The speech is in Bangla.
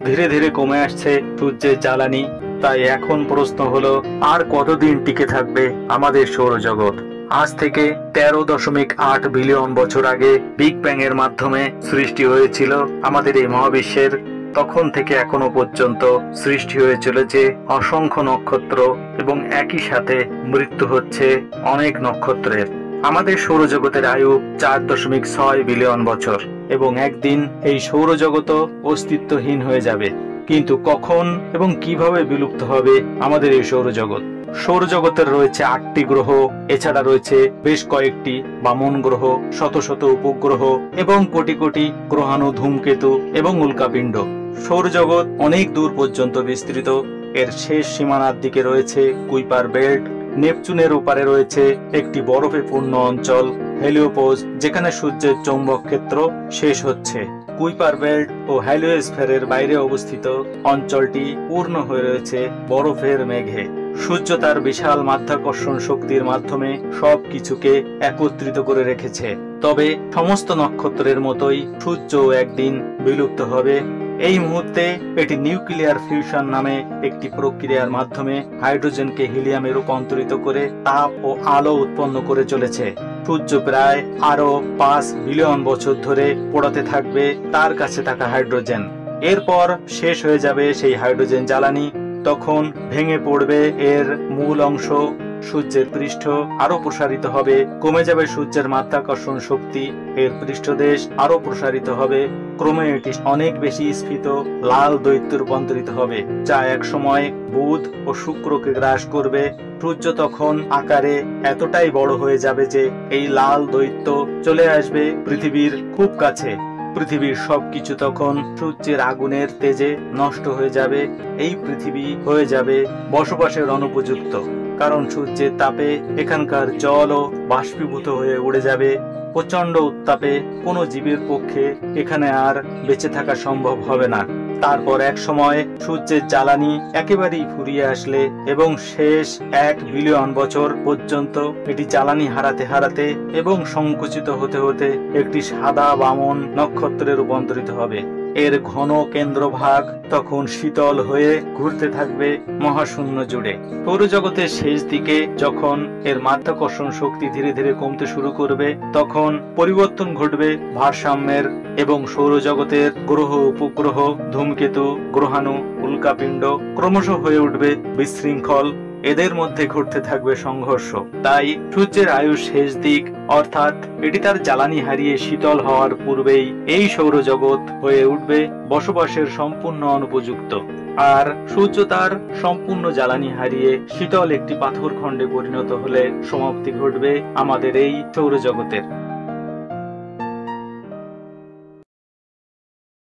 ধীরে ধীরে কমে আসছে সূর্যের জ্বালানি। তাই এখন প্রশ্ন হলো, আর কতদিন টিকে থাকবে আমাদের সৌরজগৎ? আজ থেকে 13.8 বিলিয়ন বছর আগে বিগ ব্যাং এর মাধ্যমে সৃষ্টি হয়েছিল আমাদের এই মহাবিশ্বের। তখন থেকে এখনো পর্যন্ত সৃষ্টি হয়ে চলেছে অসংখ্য নক্ষত্র এবং একই সাথে মৃত্যু হচ্ছে অনেক নক্ষত্রের। আমাদের সৌরজগতের আয়ু 4.6 বিলিয়ন বছর এবং একদিন এই সৌরজগৎও অস্তিত্বহীন হয়ে যাবে। কিন্তু কখন এবং কিভাবে বিলুপ্ত হবে আমাদের এই সৌরজগৎ? সৌরজগতের রয়েছে 8টি গ্রহ, এছাড়া রয়েছে বেশ কয়েকটি বামন গ্রহ, শত শত উপগ্রহ এবং কোটি কোটি গ্রহাণু, ধূমকেতু এবং উল্কাপিণ্ড। সৌরজগৎ অনেক দূর পর্যন্ত বিস্তৃত। এর শেষ সীমানার দিকে রয়েছে কুইপার বেল্ট। নেপচুনের ওপারে রয়েছে একটি বরফে পূর্ণ অঞ্চল হেলিওপোজ, যেখানে সূর্যের চৌম্বক ক্ষেত্র শেষ হচ্ছে। কুইপার বেল্ট ও হ্যালিওস্ফিয়ারের বাইরে অবস্থিত অঞ্চলটি পূর্ণ হয়ে রয়েছে বরফের মেঘে। সূর্য তার বিশাল মাধ্যাকর্ষণ শক্তির মাধ্যমে সবকিছুকে একত্রিত করে রেখেছে। তবে সমস্ত নক্ষত্রের মতোই সূর্যও একদিন বিলুপ্ত হবে। এই মুহূর্তে এটি নিউক্লিয়ার ফিউশন নামে একটি প্রক্রিয়ার মাধ্যমে হাইড্রোজেনকে হিলিয়ামে রূপান্তরিত করে তাপ ও আলো উৎপন্ন করে চলেছে। সূর্য প্রায় আরো 5 বিলিয়ন বছর ধরে পোড়াতে থাকবে তার কাছে থাকা হাইড্রোজেন। এরপর শেষ হয়ে যাবে সেই হাইড্রোজেন জ্বালানি। তখন ভেঙে পড়বে এর মূল অংশ, সূর্যের পৃষ্ঠ আরো প্রসারিত হবে, কমে যাবে সূর্যের মাধ্যাকর্ষণ শক্তি, এর পৃষ্ঠদেশ আরো প্রসারিত হবে, ক্রমে এটি অনেক বেশি স্ফীত লাল দৈত্যে রূপান্তরিত হবে, যা এক সময় বুধ ও শুক্রকে গ্রাস করবে। সূর্য তখন আকারে এতটাই বড় হয়ে যাবে যে এই লাল দৈত্য চলে আসবে পৃথিবীর খুব কাছে। পৃথিবীর সবকিছু তখন সূর্যের আগুনের তেজে নষ্ট হয়ে যাবে। এই পৃথিবী হয়ে যাবে বসবাসের অনুপযুক্ত, কারণ সূর্যের তাপে এখানকার জলও বাষ্পীভূত হয়ে উড়ে যাবে। প্রচন্ড উত্তাপে কোনো জীবের পক্ষে এখানে আর বেঁচে থাকা সম্ভব হবে না। তারপর এক সময় সূর্যের জ্বালানি একেবারেই ফুরিয়ে আসলে এবং শেষ 1 বিলিয়ন বছর পর্যন্ত এটি জ্বালানি হারাতে হারাতে এবং সংকুচিত হতে হতে একটি সাদা বামন নক্ষত্রে রূপান্তরিত হবে। এর ঘন কেন্দ্রভাগ তখন শীতল হয়ে ঘুরতে থাকবে মহাশূন্য জুড়ে। সৌরজগতের শেষ দিকে যখন এর মাধ্যাকর্ষণ শক্তি ধীরে ধীরে কমতে শুরু করবে, তখন পরিবর্তন ঘটবে ভারসাম্যের এবং সৌরজগতের গ্রহ, উপগ্রহ, ধূমকেতু, গ্রহাণু, উল্কাপিণ্ড ক্রমশ হয়ে উঠবে বিশৃঙ্খল। এদের মধ্যে ঘটতে থাকবে সংঘর্ষ। তাই সূর্যের আয়ুর শেষ দিক, অর্থাৎ এটি তার জ্বালানি হারিয়ে শীতল হওয়ার পূর্বেই এই সৌরজগৎ হয়ে উঠবে বসবাসের সম্পূর্ণ অনুপযুক্ত। আর সূর্য তার সম্পূর্ণ জ্বালানি হারিয়ে শীতল একটি পাথর খণ্ডে পরিণত হলে সমাপ্তি ঘটবে আমাদের এই সৌরজগতের।